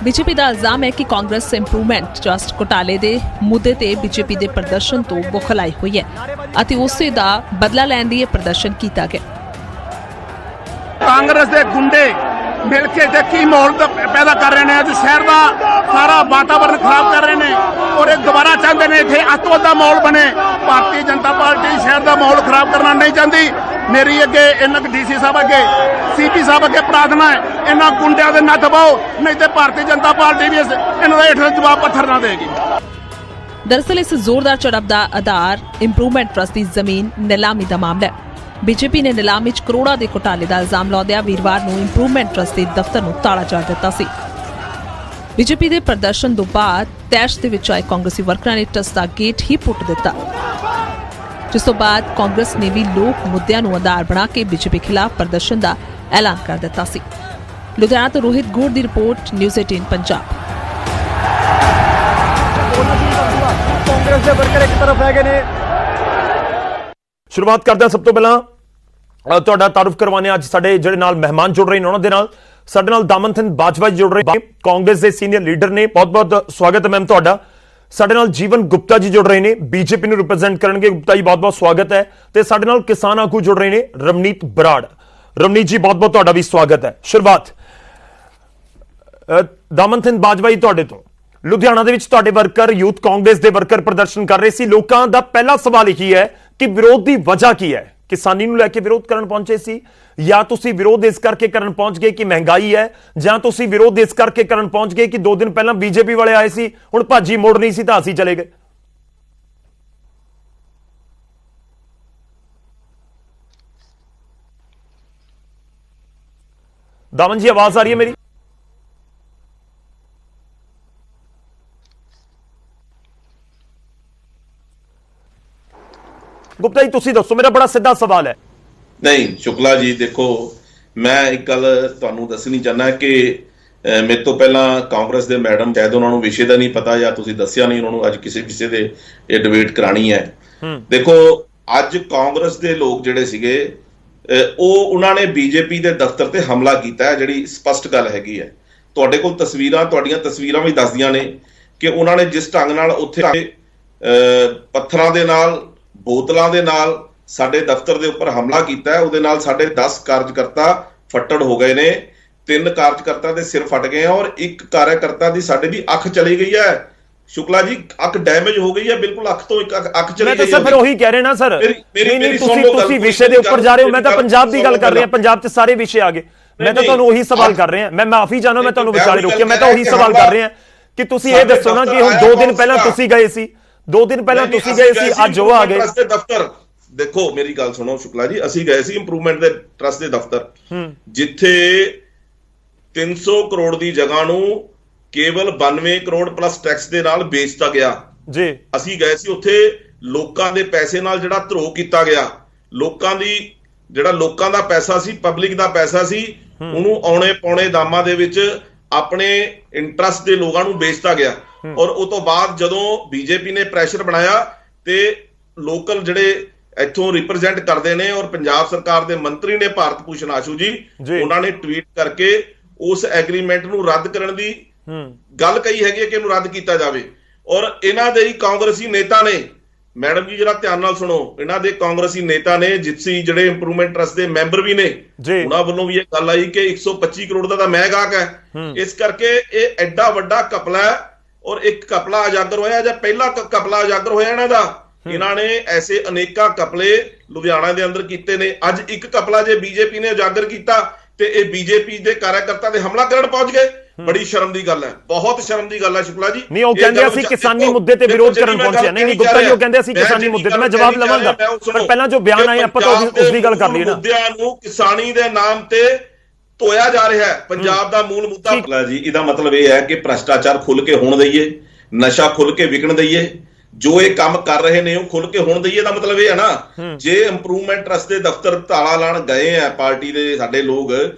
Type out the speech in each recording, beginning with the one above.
BJP का इल्जाम है कि कांग्रेस इंप्रूवमेंट ट्रस्ट घोटाले के मुद्दे ते बीजेपी के प्रदर्शन तो बुखलाई हुई है अति उसे दा बदला लैण लई प्रदर्शन किया गया। कांग्रेस के गुंडे मिल के की माहौल पैदा कर रहे हैं, शहर का सारा वातावरण खराब कर रहे हैं और एक दोबारा चाहते हैं इतने अतवाद का माहौल बने। भारतीय जनता पार्टी शहर का माहौल खराब करना नहीं चाहती। मेरी अगे इन्होंने DC साहब अगे CP साहब अगे प्रार्थना है, इन्होंने गुंडिया के नत्थ पाओ, नहीं तो भारतीय जनता पार्टी भी इन्होंने हेठ जवाब पत्थर ना देगी। दरअसल इस जोरदार झड़प का आधार इंप्रूवमेंट ट्रस्ट की जमीन नीलामी का मामला है। बीजेपी ने नीलामी च करोड़ों के घोटाले का इल्जाम लाउंदिया वीरवार नूं इंप्रूवमेंट ट्रस्ट के दफ्तर नूं ताला जड़ दिता सी। बीजेपी के प्रदर्शन तो बाद तैश दे विच आए कांग्रेसी वर्करां ने ट्रस्ट का गेट ही पुट दिता, जिस तो बाद कांग्रेस ने भी लोक मुद्दों नूं आधार बना के बीजेपी खिलाफ प्रदर्शन का ऐलान कर दिता सी। लुधियाना तो रोहित गुड़ की रिपोर्ट, न्यूज़ 18 पंजाब। कांग्रेस के वर्कर एक तरफ है ने शुरुआत करते हैं। सब तो पहला तुहाडा तारुफ करवाने अज साडे जिहड़े नाल मेहमान जुड़ रहे हैं उन्हां दे नाल साडे नाल दामन सिंह बाजवा जी जुड़ रहे हैं, कांग्रेस के सीनियर लीडर ने। बहुत बहुत स्वागत है मैम तुहाडा। साडे नाल जीवन गुप्ता जी जुड़ रहे हैं, बीजेपी ਨੂੰ रिप्रेजेंट करनगे। गुप्ता जी बहुत बहुत स्वागत है। ते साडे नाल किसान आगू जुड़ रहे हैं रमनीत बराड़। रमनीत जी बहुत बहुत तुहाडा भी स्वागत है। शुरुआत दामन सिंह बाजवा जी तुहाडे तो लुधियाना दे विच तुहाडे वर्कर यूथ कांग्रेस के वर्कर प्रदर्शन कर रहे सी। लोकां दा पहला सवाल यही है कि विरोध की वजह की है? किसानी नूं लैके विरोध करन पहुंचे सी या तुसी विरोध इस करके करन पहुंच गए कि महंगाई है, जां तुसी विरोध इस करके करन पहुंच गए कि 2 दिन पहला बीजेपी वाले आए सी हुण भाजी मोड़नी सी तां असीं चले गए? दामन जी आवाज आ रही है मेरी? गुप्ता जी तुसी दसो, मेरा बड़ा सीधा सवाल है। नहीं शुक्ला जी देखो, मैं एक गल तुहानूं दसनी चाहना कि मेरे तो पहला कांग्रेस के मैडम शायद उन्होंने विषय का नहीं पता या तुसीं दस्सिया नहीं उन्होंने अज किसी विषय से ये डिबेट करानी है। देखो अज कांग्रेस के लोग जिहड़े सीगे उन्होंने बीजेपी के दफ्तर ते हमला किया है, जिहड़ी स्पष्ट गल हैगी है। तुहाडे कोल तस्वीरां तुहाडीआं तस्वीरां भी दसदियां ने कि उन्होंने जिस ढंग नाल उत्थे पत्थरां दे नाल बोतलों के नाल साडे दफ्तर के उपर हमला किया है। उहदे नाल साडे 10 कार्यकर्ता फट्टड़ हो गए ने, 3 कार्यकर्ता के सिर फट गए हैं और 1 कार्यकर्ता की साडे भी अख चली गई है। शुक्ला जी अख डैमेज हो गई है, बिल्कुल अख तो एक अख चली गई है। फिर वही कह रहे ना सर, तुसी विषय के ऊपर जा रहे हो, मैं तो पंजाब की गल कर रहा, पंजाब च सारे विषय आ गए। मैं तो तुहानूं वही सवाल कर रहा, मैं माफी चाहना मैं तुहानूं विचाले रोकिया, मैं तो वही सवाल कर रहा कि तुसी ये दसो ना कि हुण 2 दिन पहला तुसी गए सी, 2 दिन पहला तुसी गए सी, अज वो आ गए दफ्तर। देखो मेरी गल सुनो शुक्ला जी, असी गए सी इंप्रूवमेंट दे ट्रस्ट दे दफ्तर जिथे 300 करोड़ की जगह नूं केवल 92 करोड़ प्लस टैक्स दे नाल बेचता गया जी। असी गए सी उत्थे लोकां दे पैसे नाल जिहड़ा धरो कीता गया, लोकां दी जिहड़ा लोकां दा पैसा सी, पब्लिक दा पैसा सी, उहनूं औणे पौणे दामां दे विच अपने इंटरस्ट दे लोकां नूं बेचता गया। और उस तो बाद जदों बीजेपी ने प्रैशर बनाया ते लोकल जिहड़े इत्थों रिप्रेजेंट करते हैं और पंजाब सरकार के मंत्री ने भारत भूषण आशू जी उन्होंने ट्वीट करके उस एग्रीमेंट नूं रद्द करने की गल कही हैगी कि इहनूं रद्द किया जाए। और इन्हां दे ही कांग्रेसी नेता ने, मैडम जी जरा ध्यान नाल सुनो, इन्हां दे कांग्रेसी नेता ने जित्सी जिहड़े इंप्रूवमेंट ट्रस्ट के मैंबर भी ने, उन्हां वल्लों भी ये गल आई कि 125 करोड़ दा मैं गाहक है। इस करके ये एडा वड्डा कपला है और एक कपला उजागर होया या पहला कपला उजागर होया इन्हां दा। इन्होंने ऐसे अनेका कपले लुधियाना के अंदर किए ने। अज एक कपला जे बीजेपी ने उजागर किया ते ये बीजेपी के कार्यकर्ता ते हमला करन पहुंच गए। बड़ी शर्म की गल है, बहुत शर्म की गल है शुक्ला जी। नहीं वो कहंदे असीं किसानी मुद्दे ते विरोध करन पहुंचे। नहीं गुप्ता जी वो कहंदे असीं किसानी मुद्दे ते, मैं जवाब लवांगा पर पहला जो बयान आए आपां तो उस दी गल कर लईए ना। मुद्दਿਆਂ ਨੂੰ किसानी दे नाम ते ਧੋਇਆ जा रहा है। पंजाब दा मूल मुद्दा शुक्ला जी ਇਹਦਾ मतलब यह है कि भ्रष्टाचार खुल के होण दईए, नशा खुल के विकण दईए, जो ये काम कर रहे ने खुल के होण दईए। दा मतलब ये है ना जे इंप्रूवमेंट ट्रस्ट दे दफ्तर ताला लाण गए हैं पार्टी दे साडे लोग,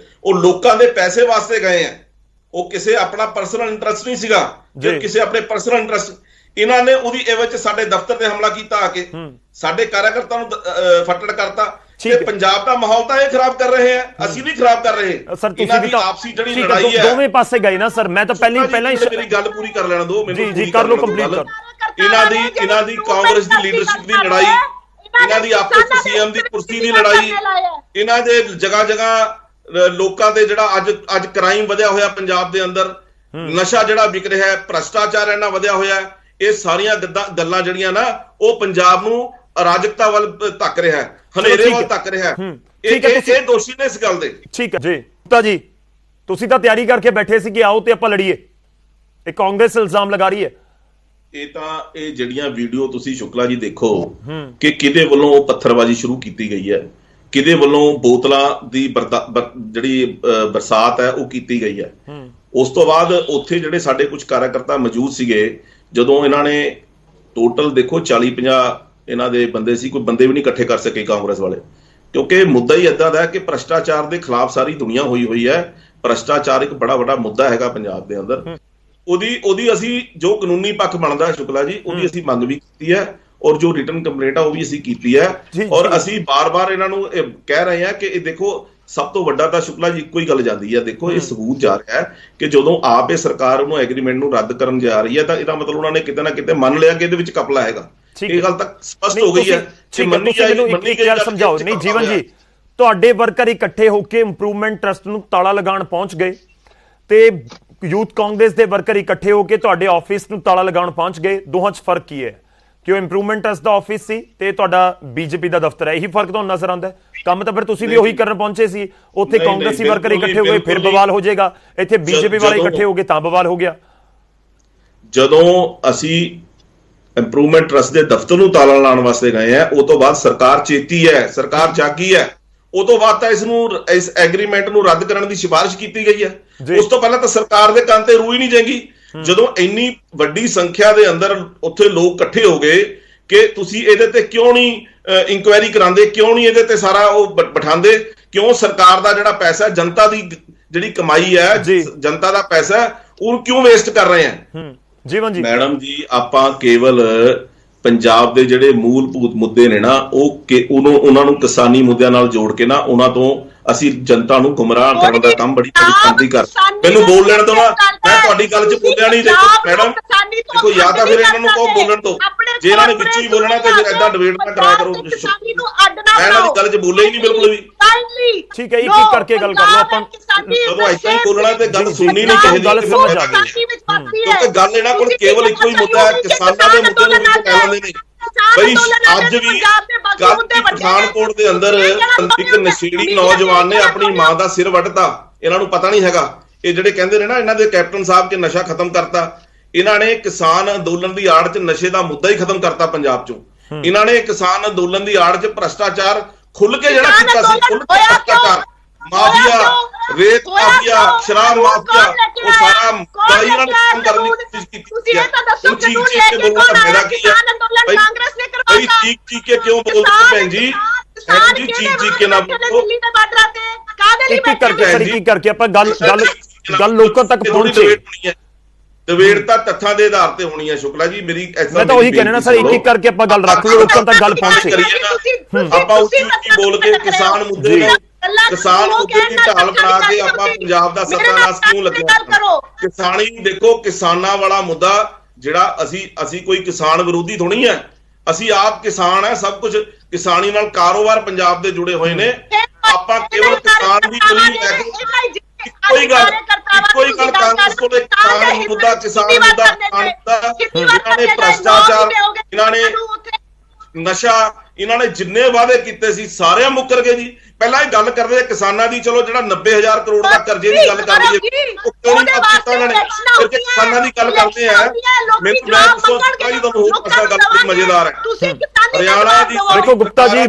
वो लोकां दे पैसे वास्ते गए हैं, वो किसी अपना परसनल इंटरस्ट नहीं सीगा, जे किसी अपने परसनल इंटरस्ट इन्होंने उहदी एवज च साडे दफ्तर ते हमला कीता आके साडे कार्यकर्ता नूं फट्टड़ करता। ਤੇ ਪੰਜਾਬ ਦਾ ਮਾਹੌਲ ਤਾਂ ਇਹ ਖਰਾਬ ਕਰ ਰਹੇ ਆ, ਅਸੀਂ ਨਹੀਂ ਖਰਾਬ ਕਰ ਰਹੇ। ਸਰ ਤੁਸੀਂ ਇਹਨਾਂ ਵੀ ਦੀ ਤਾਂ ਆਪਸੀ ਜਿਹੜੀ ਲੜਾਈ ਹੈ ਦੋਵੇਂ ਪਾਸੇ ਗਏ ਨਾ ਸਰ। ਮੈਂ ਤਾਂ ਪਹਿਲਾਂ ਹੀ ਮੇਰੀ ਗੱਲ ਪੂਰੀ ਕਰ ਲੈਣਾ ਦਿਓ ਮੈਨੂੰ। ਜੀ ਕਰ ਲਓ ਕੰਪਲੀਟ ਕਰ। ਇਹਨਾਂ ਦੀ ਕਾਂਗਰਸ ਦੀ ਲੀਡਰਸ਼ਿਪ ਦੀ ਲੜਾਈ, ਇਹਨਾਂ ਦੀ ਆਪਸ ਵਿੱਚ ਸੀਐਮ ਦੀ ਕੁਰਸੀ ਦੀ ਲੜਾਈ, ਇਹਨਾਂ ਦੇ ਜਗ੍ਹਾ ਲੋਕਾਂ ਦੇ ਜਿਹੜਾ ਅੱਜ ਕ੍ਰਾਈਮ ਵਧਿਆ ਹੋਇਆ ਪੰਜਾਬ ਦੇ ਅੰਦਰ, ਨਸ਼ਾ ਜਿਹੜਾ ਵਿਕ ਰਿਹਾ ਹੈ, ਭ੍ਰਸ਼ਟਾਚਾਰ ਇੰਨਾ ਵਧਿਆ ਹੋਇਆ, ਇਹ ਸਾਰੀਆਂ ਗੱਲਾਂ ਜਿਹੜੀਆਂ ਨਾ ਉਹ ਪੰਜਾਬ ਨੂੰ ਅਰਾਜਕਤਾ ਵੱਲ ਧੱਕ ਰਿਹਾ ਹੈ, ਹਨੇਰੇ ਵੱਲ ਧੱਕ ਰਿਹਾ ਹੈ। ਇਹ ਦੋਸ਼ੀ ਨੇ ਇਸ ਗੱਲ ਦੇ। ਠੀਕ ਹੈ ਜੀ ਗੁਪਤਾ ਜੀ, ਤੁਸੀਂ ਤਾਂ ਤਿਆਰੀ ਕਰਕੇ ਬੈਠੇ ਸੀ ਕਿ ਆਓ ਤੇ ਆਪਾਂ ਲੜੀਏ, ਇਹ ਕਾਂਗਰਸ ਇਲਜ਼ਾਮ ਲਗਾ ਰਹੀ ਹੈ। ਇਹ ਜਿਹੜੀਆਂ ਵੀਡੀਓ ਤੁਸੀਂ ਸ਼ੁਕਲਾ ਜੀ ਦੇਖੋ ਕਿ ਕਿਹਦੇ ਵੱਲੋਂ ਪੱਥਰਬਾਜ਼ੀ ਸ਼ੁਰੂ ਕੀਤੀ ਗਈ ਹੈ, ਕਿਹਦੇ ਵੱਲੋਂ ਬੋਤਲਾਂ ਦੀ ਜਿਹੜੀ ਬਰਸਾਤ ਹੈ ਉਹ ਕੀਤੀ ਗਈ ਹੈ। ਉਸ ਤੋਂ ਬਾਅਦ ਉੱਥੇ ਜਿਹੜੇ ਸਾਡੇ ਕੁਝ ਕਾਰਜਕਰਤਾ ਮੌਜੂਦ ਸੀਗੇ, ਜਦੋਂ ਇਹਨਾਂ ਨੇ ਟੋਟਲ ਦੇਖੋ 40-50 ਇਹਨਾਂ ਦੇ ਬੰਦੇ ਸੀ, ਕੋਈ ਬੰਦੇ ਵੀ ਨਹੀਂ ਇਕੱਠੇ ਕਰ ਸਕੇ ਕਾਂਗਰਸ ਵਾਲੇ, ਕਿਉਂਕਿ ਮੁੱਦਾ ਹੀ ਏਦਾਂ ਦਾ ਕਿ ਭ੍ਰਸ਼ਟਾਚਾਰ ਦੇ ਖਿਲਾਫ ਸਾਰੀ ਦੁਨੀਆ ਹੋਈ ਹੈ। ਭ੍ਰਸ਼ਟਾਚਾਰ ਇੱਕ ਬੜਾ ਵੱਡਾ ਮੁੱਦਾ ਹੈਗਾ ਪੰਜਾਬ ਦੇ ਅੰਦਰ। ਉਹਦੀ ਅਸੀਂ ਜੋ ਕਾਨੂੰਨੀ ਪੱਖ ਬਣਦਾ ਸ਼ੁਕਲਾ ਜੀ, ਉਹਦੀ ਅਸੀਂ ਮੰਗ ਵੀ ਕੀਤੀ ਹੈ, ਔਰ ਜੋ ਰਿਟਨ ਕੰਪਲੇਂਟ ਆ ਉਹ ਵੀ ਅਸੀਂ ਕੀਤੀ ਹੈ। ਔਰ ਅਸੀਂ ਬਾਰ-ਬਾਰ ਇਹਨਾਂ ਨੂੰ ਕਹਿ ਰਹੇ ਹਾਂ ਕਿ ਇਹ ਦੇਖੋ ਸਭ ਤੋਂ ਵੱਡਾ ਤਾਂ ਸ਼ੁਕਲਾ ਜੀ ਇੱਕੋ ਹੀ ਗੱਲ ਜਾਂਦੀ ਹੈ, ਦੇਖੋ ਇਹ ਸਬੂਤ ਜਾ ਰਿਹਾ ਹੈ ਕਿ ਜਦੋਂ ਆਪ ਇਹ ਸਰਕਾਰ ਉਹਨੂੰ ਐਗਰੀਮੈਂਟ ਨੂੰ ਰੱਦ ਕਰਨ ਜਾ ਰਹੀ ਹੈ ਤਾਂ ਇਹਦਾ ਮਤਲਬ ਉਹਨਾਂ ਨੇ ਕਿਤੇ ਨਾ ਕਿਤੇ ਮੰਨ ਲਿਆ ਕਿ ਇਹਦੇ ਵਿੱਚ ਕਪਲਾ ਹੈਗਾ। ਇਹ ਗੱਲ ਤਾਂ ਸਪਸ਼ਟ ਹੋ ਗਈ ਹੈ। ਮੰਨੀ ਗੱਲ ਸਮਝਾਓ। ਨਹੀਂ ਜੀਵਨ ਜੀ, ਤੁਹਾਡੇ ਵਰਕਰ ਇਕੱਠੇ ਹੋ ਕੇ ਇੰਪਰੂਵਮੈਂਟ ਟਰਸਟ ਨੂੰ ਤਾਲਾ ਲਗਾਉਣ ਪਹੁੰਚ ਗਏ ਤੇ ਯੂਥ ਕਾਂਗਰਸ ਦੇ ਵਰਕਰ ਇਕੱਠੇ ਹੋ ਕੇ ਤੁਹਾਡੇ ਆਫਿਸ ਨੂੰ ਤਾਲਾ ਲਗਾਉਣ ਪਹੁੰਚ ਗਏ। ਦੋਹਾਂ 'ਚ ਫਰਕ ਕੀ ਹੈ? ਕਿ ਉਹ ਇੰਪਰੂਵਮੈਂਟ ਟਰਸਟ ਦਾ ਆਫਿਸ ਸੀ ਤੇ ਤੁਹਾਡਾ ਬੀਜੇਪੀ ਦਾ ਦਫ਼ਤਰ ਹੈ, ਇਹੀ ਫਰਕ ਤੁਹਾਨੂੰ ਨਜ਼ਰ ਆਉਂਦਾ ਹੈ? ਕੰਮ ਤਾਂ ਫਿਰ ਤੁਸੀਂ ਵੀ ਉਹੀ ਕਰਨ ਪਹੁੰਚੇ ਸੀ, ਉੱਥੇ ਕਾਂਗਰਸੀ ਵਰਕਰ ਇਕੱਠੇ ਹੋ ਗਏ ਫਿਰ ਬਵਾਲ ਹੋ ਜਾਏਗਾ, ਇੱਥੇ ਬੀਜੇਪੀ ਵਾਲੇ ਇਕੱਠੇ ਹੋ ਗਏ ਤਾਂ ਬਵਾਲ ਹੋ ਗਿਆ। ਜਦੋਂ ਅਸੀਂ ਇੰਪਰੂਵਮੈਂਟ ਟਰਸਟ ਦੇ ਦਫ਼ਤਰ ਨੂੰ ਤਾਲਾ ਲਾਉਣ ਵਾਸਤੇ ਗਏ ਆ, ਉਹ ਤੋਂ ਬਾਅਦ ਸਰਕਾਰ ਚੇਤੀ ਹੈ, ਸਰਕਾਰ ਜਾਗੀ ਹੈ, ਉਹ ਤੋਂ ਬਾਅਦ ਤਾਂ ਇਸ ਐਗਰੀਮੈਂਟ ਨੂੰ ਰੱਦ ਕਰਨ ਦੀ ਸਿਫਾਰਿਸ਼ ਕੀਤੀ ਗਈ ਹੈ। ਉਸ ਤੋਂ ਪਹਿਲਾਂ ਤਾਂ ਸਰਕਾਰ ਦੇ ਕੰਨ ਤੇ ਰੂਹ ਹੀ ਨਹੀਂ ਜਾਂਗੀ। ਜਦੋਂ ਇੰਨੀ ਵੱਡੀ ਸੰਖਿਆ ਦੇ ਅੰਦਰ ਉੱਥੇ ਲੋਕ ਇਕੱਠੇ ਹੋ ਗਏ ਕਿ ਤੁਸੀਂ ਇਹਦੇ ਤੇ ਕਿਉਂ ਨਹੀਂ ਇਨਕੁਆਇਰੀ ਕਰਾਉਂਦੇ, ਕਿਉਂ ਨਹੀਂ ਇਹਦੇ ਤੇ ਸਾਰਾ ਉਹ ਬਿਠਾਉਂਦੇ, ਕਿਉਂ ਸਰਕਾਰ ਦਾ ਜਿਹੜਾ ਪੈਸਾ, ਜਨਤਾ ਦੀ ਜਿਹੜੀ ਕਮਾਈ ਹੈ, ਜਨਤਾ ਦਾ ਪੈਸਾ, ਉਹਨੂੰ ਕਿਉਂ ਵੇਸਟ ਕਰ ਰਹੇ ਆ? ਜੀਵਨ ਜੀ ਮੈਡਮ ਜੀ, ਆਪਾਂ ਕੇਵਲ ਪੰਜਾਬ ਦੇ ਜਿਹੜੇ ਮੂਲਭੂਤ ਮੁੱਦੇ ਨੇ ਨਾ ਉਹਨਾਂ ਨੂੰ ਕਿਸਾਨੀ ਮੁੱਦਿਆਂ ਨਾਲ ਜੋੜ ਕੇ ਨਾ ਉਹਨਾਂ ਤੋਂ ਅਸੀਂ ਜਨਤਾ ਨੂੰ ਗੁੰਮਰਾਹ ਕਰਨ ਦਾ ਕੰਮ ਬੜੀ ਤਰੀਕੇ ਕਰ। ਮੈਨੂੰ ਬੋਲ ਲੈਣ ਦਿਓ ਨਾ, ਮੈਂ ਤੁਹਾਡੀ ਗੱਲ 'ਚ ਬੋਲਿਆ ਨਹੀਂ। ਦੇਖੋ ਮੈਡਮ, ਦੇਖੋ ਜਾਂ ਤਾਂ ਫਿਰ ਇਹਨਾਂ ਨੂੰ ਕਹੋ ਬੋਲਣ ਤੋਂ, ਜੇ ਇਹਨਾਂ ਨੇ ਵਿੱਚ ਹੀ ਬੋਲਣਾ ਤੇ ਫਿਰ ਏਦਾਂ ਡਿਬੇਟ ਨਾ ਕਰਾਇਆ ਕਰੋ। ਮੈਂ ਇਹਨਾਂ ਦੀ ਗੱਲ 'ਚ ਬੋਲਿਆ ਹੀ ਨਹੀਂ ਬਿਲਕੁਲ ਵੀ। ਠੀਕ ਹੈ, ਇੱਕ ਕਰਕੇ ਗੱਲ ਕਰ ਲਓ ਆਪਾਂ। ਜਦੋਂ ਐਸਾ ਹੀ ਬੋਲਣਾ ਤੇ ਗੱਲ ਸੁਣਨੀ ਨਹੀਂ ਚਾਹੀਦੀ, ਗੱਲ ਸਮਝ ਆ ਗਈ। ਕਿਉਂਕਿ ਗੱਲ ਇਹਨਾਂ ਕੋਲ ਕੇਵਲ ਇੱਕੋ ਹੀ ਮੁੱਦਾ ਹੈ, ਕਿਸਾਨਾਂ ਦੇ ਮੁੱਦੇ ਨੂੰ ਵਿੱਚ ਲੈ ਲੈਂਦੇ ਨੇ। ਬਈ ਅੱਜ ਵੀ ਕੱਲ ਪਠਾਨਕੋਟ ਦੇ ਅੰਦਰ ਇੱਕ ਨਸ਼ੇੜੀ ਨੌਜਵਾਨ ਨੇ ਆਪਣੀ ਮਾਂ ਦਾ ਸਿਰ ਵੱਢਤਾ। ਇਹਨਾਂ ਨੂੰ ਪਤਾ ਨਹੀਂ ਹੈਗਾ। ਇਹ ਜਿਹੜੇ ਕਹਿੰਦੇ ਨੇ ਨਾ ਇਹਨਾਂ ਦੇ ਕੈਪਟਨ ਸਾਹਿਬ ਕਿ ਨਸ਼ਾ ਖਤਮ ਕਰਤਾ, ਇਹਨਾਂ ਨੇ ਕਿਸਾਨ ਅੰਦੋਲਨ ਦੀ ਆੜ 'ਚ ਨਸ਼ੇ ਦਾ ਮੁੱਦਾ ਹੀ ਖਤਮ ਕਰਤਾ ਪੰਜਾਬ 'ਚੋਂ। ਇਹਨਾਂ ਨੇ ਕਿਸਾਨ ਅੰਦੋਲਨ ਦੀ ਆੜ 'ਚ ਭ੍ਰਸ਼ਟਾਚਾਰ ਖੁੱਲ ਕੇ ਜਿਹੜਾ ਕੀਤਾ ਸੀ, ਖੁੱਲ ਕੇ ਭ੍ਰਸ਼ਟਾਚਾਰ, ਮਾਫੀਆ, ਰੇਤ ਮਾਫੀਆ, ਸ਼ਰਾਬ ਮਾਫੀਆ, ਉਹ ਸਾਰਾ ਮੁੱਦਾ ਹੀ ਇਹਨਾਂ ਨੇ ਖਤਮ ਕਰਨ ਦੀ ਕੋਸ਼ਿਸ਼ ਕੀਤੀ ਹੈ। ਉਹ ਚੀਕ ਕੇ ਬੋਲਣ ਦਾ ਫਾਇਦਾ ਕੀ ਹੈ? ਬਈ ਚੀਕ ਕੇ ਕਿਉਂ ਬੋਲਦੇ ਭੈਣ ਜੀ? ਭੈਣ ਜੀ ਚੀਕ ਕੇ ਨਾ ਬੋਲੋ। ਇੱਕ ਕਰਕੇ ਆਪਾਂ ਗੱਲ ਲੋਕਾਂ ਤੱਕ ਪਹੁੰਚੇ। ਡਿਬੇਟ ਤਾਂ ਤੱਥਾਂ ਦੇ ਆਧਾਰ ਤੇ ਹੋਣੀ ਹੈ ਸ਼ੁਕਲਾ ਜੀ। ਮੇਰੀ ਮੈਂ ਤਾਂ ਉਹੀ ਕਹਿਣਾ ਨਾ ਸਰ, ਇੱਕ ਕਰਕੇ ਆਪਾਂ ਗੱਲ ਰੱਖ ਲਓ, ਲੋਕਾਂ ਤੱਕ ਗੱਲ ਪਹੁੰਚੇ। ਆਪਾਂ ਉੱਚੀ ਬੋਲ ਕੇ ਕਿਸਾਨ ਮੁੱਦੇ ਨੂੰ, ਕਿਸਾਨ ਮੁੱਦੇ ਦੀ ਢਾਲ ਬਣਾ ਕੇ ਆਪਾਂ ਪੰਜਾਬ ਦਾ ਸੱਤਾਨਾਸ ਕਿਉਂ ਲੱਗਿਆ? ਕਿਸਾਨੀ ਦੇਖੋ, ਕਿਸਾਨਾਂ ਵਾਲਾ ਮੁੱਦਾ ਜਿਹੜਾ ਅਸੀਂ ਕੋਈ ਕਿਸਾਨ ਵਿਰੋਧੀ ਥੋੜੀ ਹੈ, ਅਸੀਂ ਆਪ ਕਿਸਾਨ ਹੈ। ਸਭ ਕੁਝ ਕਿਸਾਨੀ ਨਾਲ ਕਾਰੋਬਾਰ ਪੰਜਾਬ ਦੇ ਜੁੜੇ ਹੋਏ ਨੇ। ਆਪਾਂ ਕੇਵਲ ਕਿਸਾਨ ਦੀ ਦਲੀਲ ਲੈ ਕੇ ਇੱਕੋ ਹੀ ਗੱਲ ਕਾਂਗਰਸ ਕੋਲ ਕਿਸਾਨ ਮੁੱਦਾ, ਕਿਸਾਨ ਮੁੱਦਾ, ਇਹਨਾਂ ਨੇ ਭ੍ਰਸ਼ਟਾਚਾਰ, ਇਹਨਾਂ ਨੇ ਨਸ਼ਾ, ਇਹਨਾਂ ਨੇ ਜਿੰਨੇ ਵਾਅਦੇ ਕੀਤੇ ਸੀ ਸਾਰੇ ਮੁੱਕਰ ਗਏ ਜੀ। ਪਹਿਲਾਂ ਇਹ ਗੱਲ ਕਰਦੇ ਕਿਸਾਨਾਂ ਦੀ, ਚਲੋ ਜਿਹੜਾ 90,000 ਕਰੋੜ ਦਾ ਕਰਜ਼ੇ ਦੀ ਗੱਲ ਕਰ ਰਹੀ ਹੈ, ਉਹ ਕਿਉਂ ਨਹੀਂ ਕੀਤਾ ਇਹਨਾਂ ਨੇ? ਫਿਰ ਕਿਸਾਨਾਂ ਦੀ ਗੱਲ ਕਰਦੇ ਆ, ਮੈਂ ਤੁਹਾਨੂੰ ਹੋਰ ਪਾਸਾ ਗੱਲ ਬੜੀ ਮਜ਼ੇਦਾਰ ਹੈ। ਹਰਿਆਣਾ ਦੀ ਦੇਖੋ ਗੁਪਤਾ ਜੀ,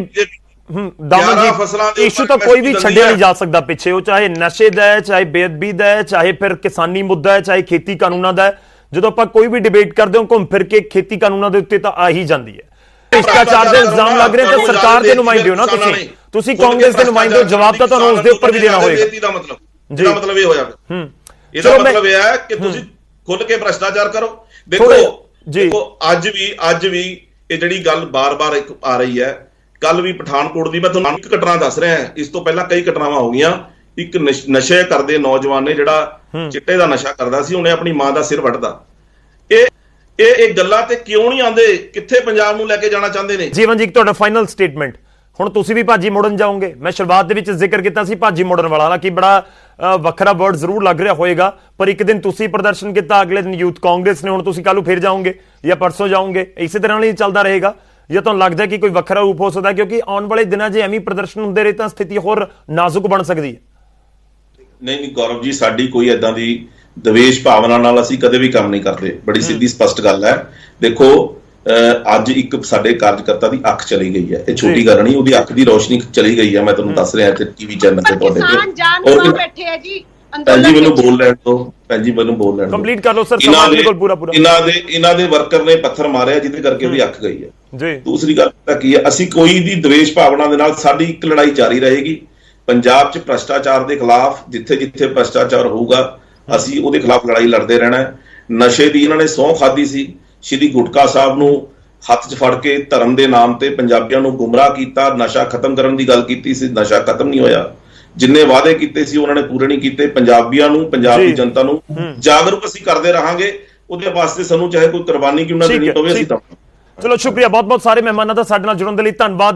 ਦਾਮਨ ਜੀ, ਇਸ਼ੂ ਤਾਂ ਕੋਈ ਵੀ ਛੱਡਿਆ ਨਹੀਂ ਜਾ ਸਕਦਾ ਪਿੱਛੇ, ਉਹ ਚਾਹੇ ਨਸ਼ੇ ਦਾ ਹੈ, ਚਾਹੇ ਬੇਅਦਬੀ ਦਾ ਹੈ, ਚਾਹੇ ਫਿਰ ਕਿਸਾਨੀ ਮੁੱਦਾ ਹੈ, ਚਾਹੇ ਖੇਤੀ ਕਾਨੂੰਨਾਂ ਦਾ ਹੈ। ਜਦੋਂ ਆਪਾਂ ਕੋਈ ਵੀ ਡਿਬੇਟ ਕਰਦੇ ਹਾਂ ਘੁੰਮ ਫਿਰ ਕੇ ਖੇਤੀ ਕਾਨੂੰਨਾਂ ਦੇ ਉੱਤੇ ਤਾਂ ਆ ਹੀ ਜਾਂਦੀ ਹੈ। ਭ੍ਰਿਸ਼ਟਾਚਾਰ ਦੇ ਇਲਜ਼ਾਮ ਲੱਗ ਰਹੇ ਤਾਂ ਸਰਕਾਰ ਦੇ ਨੁਮਾਇੰਦੇ ਹੋ ਨਾ ਤੁਸੀਂ ਕਾਂਗਰਸ ਦੇ ਨੁਮਾਇੰਦੇ ਹੋ, ਜਵਾਬ ਤਾਂ ਤੁਹਾਨੂੰ ਉਸ ਦੇ ਉੱਪਰ ਵੀ ਦੇਣਾ ਹੋਏਗਾ। ਇਹਦਾ ਮਤਲਬ ਇਹ ਹੋਇਆ, ਇਹਦਾ ਮਤਲਬ ਇਹ ਹੈ ਕਿ ਤੁਸੀਂ ਖੁੱਲ ਕੇ ਭ੍ਰਿਸ਼ਟਾਚਾਰ ਕਰੋ। ਦੇਖੋ ਅੱਜ ਵੀ ਇਹ ਜਿਹੜੀ ਗੱਲ ਬਾਰ-ਬਾਰ ਆ ਰਹੀ ਹੈ, ਕੱਲ ਵੀ ਪਠਾਨਕੋਟ ਦੀ ਮੈਂ ਤੁਹਾਨੂੰ ਇੱਕ ਘਟਨਾ ਦੱਸ ਰਿਹਾ, ਇਸ ਤੋਂ ਪਹਿਲਾਂ ਕਈ ਘਟਨਾਵਾਂ ਹੋ ਗਈਆਂ। ਇੱਕ ਨਸ਼ੇ ਕਰਦੇ ਨੌਜਵਾਨ ਨੇ ਜਿਹੜਾ ਚਿੱਟੇ ਦਾ ਨਸ਼ਾ ਕਰਦਾ ਸੀ, ਉਹਨੇ ਆਪਣੀ ਮਾਂ ਦਾ ਸਿਰ ਵੱਢਦਾ। ਇਹ ਗੱਲਾਂ ਤੇ ਕਿਉਂ ਨਹੀਂ ਆਉਂਦੇ? ਕਿੱਥੇ ਪੰਜਾਬ ਨੂੰ ਲੈ ਕੇ ਜਾਣਾ ਚਾਹੁੰਦੇ ਨੇ? ਜੀਵਨ ਜੀ, ਤੁਹਾਡਾ ਫਾਈਨਲ ਸਟੇਟਮੈਂਟ। ਹੁਣ ਤੁਸੀਂ ਵੀ ਭਾਜੀ ਮੋੜਨ ਜਾਓਗੇ? ਮੈਂ ਸ਼ੁਰੂਆਤ ਦੇ ਵਿੱਚ ਜ਼ਿਕਰ ਕੀਤਾ ਸੀ ਭਾਜੀ ਮੋੜਨ ਵਾਲਾ, ਹਾਲਾਂਕਿ ਬੜਾ ਵੱਖਰਾ ਵਰਡ ਜ਼ਰੂਰ ਲੱਗ ਰਿਹਾ ਹੋਏਗਾ, ਪਰ ਇੱਕ ਦਿਨ ਤੁਸੀਂ ਪ੍ਰਦਰਸ਼ਨ ਕੀਤਾ, ਅਗਲੇ ਦਿਨ ਯੂਥ ਕਾਂਗਰਸ ਨੇ, ਹੁਣ ਤੁਸੀਂ ਕੱਲ੍ਹ ਨੂੰ ਫਿਰ ਜਾਓਗੇ ਜਾਂ ਪਰਸੋਂ ਜਾਓਗੇ, ਇਸੇ ਤਰ੍ਹਾਂ ਨਹੀਂ ਚੱਲਦਾ ਰਹੇਗਾ? ਜਾਂ ਤੁਹਾਨੂੰ ਲੱਗਦਾ ਕਿ ਕੋਈ ਵੱਖਰਾ ਰੂਪ ਹੋ ਸਕਦਾ? ਕਿਉਂਕਿ ਆਉਣ ਵਾਲੇ ਦਿਨਾਂ 'ਚ ਐਵੇਂ ਪ੍ਰਦਰਸ਼ਨ ਹੁੰਦੇ ਰਹੇ ਤਾਂ ਸਥਿਤੀ ਹੋਰ ਨਾਜ਼ੁਕ ਬਣ ਸਕਦੀ ਹੈ। ਨਹੀਂ ਗੌਰਵ ਜੀ, ਸਾਡੀ ਕੋਈ ਏਦਾਂ ਦੀ ਦਵੇਸ਼ ਭਾਵਨਾ ਨਾਲ ਅਸੀਂ ਕਦੇ ਵੀ ਕੰਮ ਨਹੀਂ ਕਰਦੇ। ਬੜੀ ਸਿੱਧੀ ਸਪਸ਼ਟ ਗੱਲ ਹੈ। ਦੇਖੋ, ਅੱਜ ਇੱਕ ਸਾਡੇ ਕਾਰਜਕਰਤਾ ਦੀ ਅੱਖ ਚਲੀ ਗਈ ਹੈ, ਇਹ ਛੋਟੀ ਗੱਲ ਨਹੀਂ, ਉਹਦੀ ਅੱਖ ਦੀ ਰੋਸ਼ਨੀ ਚਲੀ ਗਈ ਹੈ। ਮੈਂ ਤੁਹਾਨੂੰ ਦੱਸ ਰਿਹਾ ਟੀਵੀ ਚੈਨਲ ਤੇ ਤੁਹਾਡੇ ਤੇ। ਬੈਠੇ ਆ ਜੀ, ਭੈਣ ਜੀ ਮੈਨੂੰ ਬੋਲ ਲੈਣ ਦਿਓ, ਭੈਣ ਜੀ ਮੈਨੂੰ ਬੋਲ ਲੈਣ ਦਿਓ, ਕੰਪਲੀਟ ਕਰ ਲਓ ਸਰ। ਇਹਨਾਂ ਦੇ ਵਰਕਰ ਨੇ ਪੱਥਰ ਮਾਰਿਆ ਜਿਹਦੇ ਕਰਕੇ ਉਹਦੀ ਅੱਖ ਗਈ ਹੈ ਜੀ। ਦੂਸਰੀ ਗੱਲ ਤਾਂ ਕੀ ਹੈ, ਅਸੀਂ ਕੋਈ ਦੀ ਦਵੇਸ਼ ਭਾਵਨਾ ਦੇ ਨਾਲ ਸਾਡੀ ਇੱਕ ਲੜਾਈ ਜਾਰੀ ਰਹੇਗੀ ਪੰਜਾਬ 'ਚ ਭ੍ਰਸ਼ਟਾਚਾਰ ਦੇ ਖਿਲਾਫ। ਜਿੱਥੇ ਜਿੱਥੇ ਭ੍ਰਸ਼ਟਾਚਾਰ ਹੋਊਗਾ ਅਸੀਂ ਉਹਦੇ ਖਿਲਾਫ ਲੜਾਈ ਲੜਦੇ ਰਹਿਣਾ ਹੈ। ਨਸ਼ੇ ਦੀ ਇਹਨਾਂ ਨੇ ਸਹੁੰ ਖਾਧੀ ਸੀ, ਸ਼੍ਰੀ ਗੁਟਕਾ ਸਾਹਿਬ ਨੂੰ ਹੱਥ 'ਚ ਫੜ ਕੇ ਧਰਮ ਦੇ ਨਾਮ ਤੇ ਪੰਜਾਬੀਆਂ ਨੂੰ ਗੁੰਮਰਾਹ ਕੀਤਾ, ਨਸ਼ਾ ਖਤਮ ਕਰਨ ਦੀ ਗੱਲ ਕੀਤੀ ਸੀ, ਨਸ਼ਾ ਖਤਮ ਨਹੀਂ ਹੋਇਆ। ਜਿੰਨੇ ਵਾਅਦੇ ਕੀਤੇ ਸੀ ਉਹਨਾਂ ਨੇ ਪੂਰੇ ਨਹੀਂ ਕੀਤੇ। ਪੰਜਾਬੀਆਂ ਨੂੰ, ਪੰਜਾਬ ਦੀ ਜਨਤਾ ਨੂੰ ਜਾਗਰੂਕ ਅਸੀਂ ਕਰਦੇ ਰਹਾਂਗੇ। ਉਹਦੇ ਵਾਸਤੇ ਸਾਨੂੰ ਚਾਹੇ ਕੋਈ ਕੁਰਬਾਨੀ ਕਿਉਂ ਨਾ ਦੇਣੀ ਪਵੇ, ਅਸੀਂ ਤਾਂ। ਚਲੋ ਸ਼ੁਕਰੀਆ ਬਹੁਤ ਬਹੁਤ ਸਾਰੇ ਮਹਿਮਾਨਾਂ ਦਾ ਸਾਡੇ ਨਾਲ ਜੁੜਨ ਦੇ ਲਈ, ਧੰਨਵਾਦ।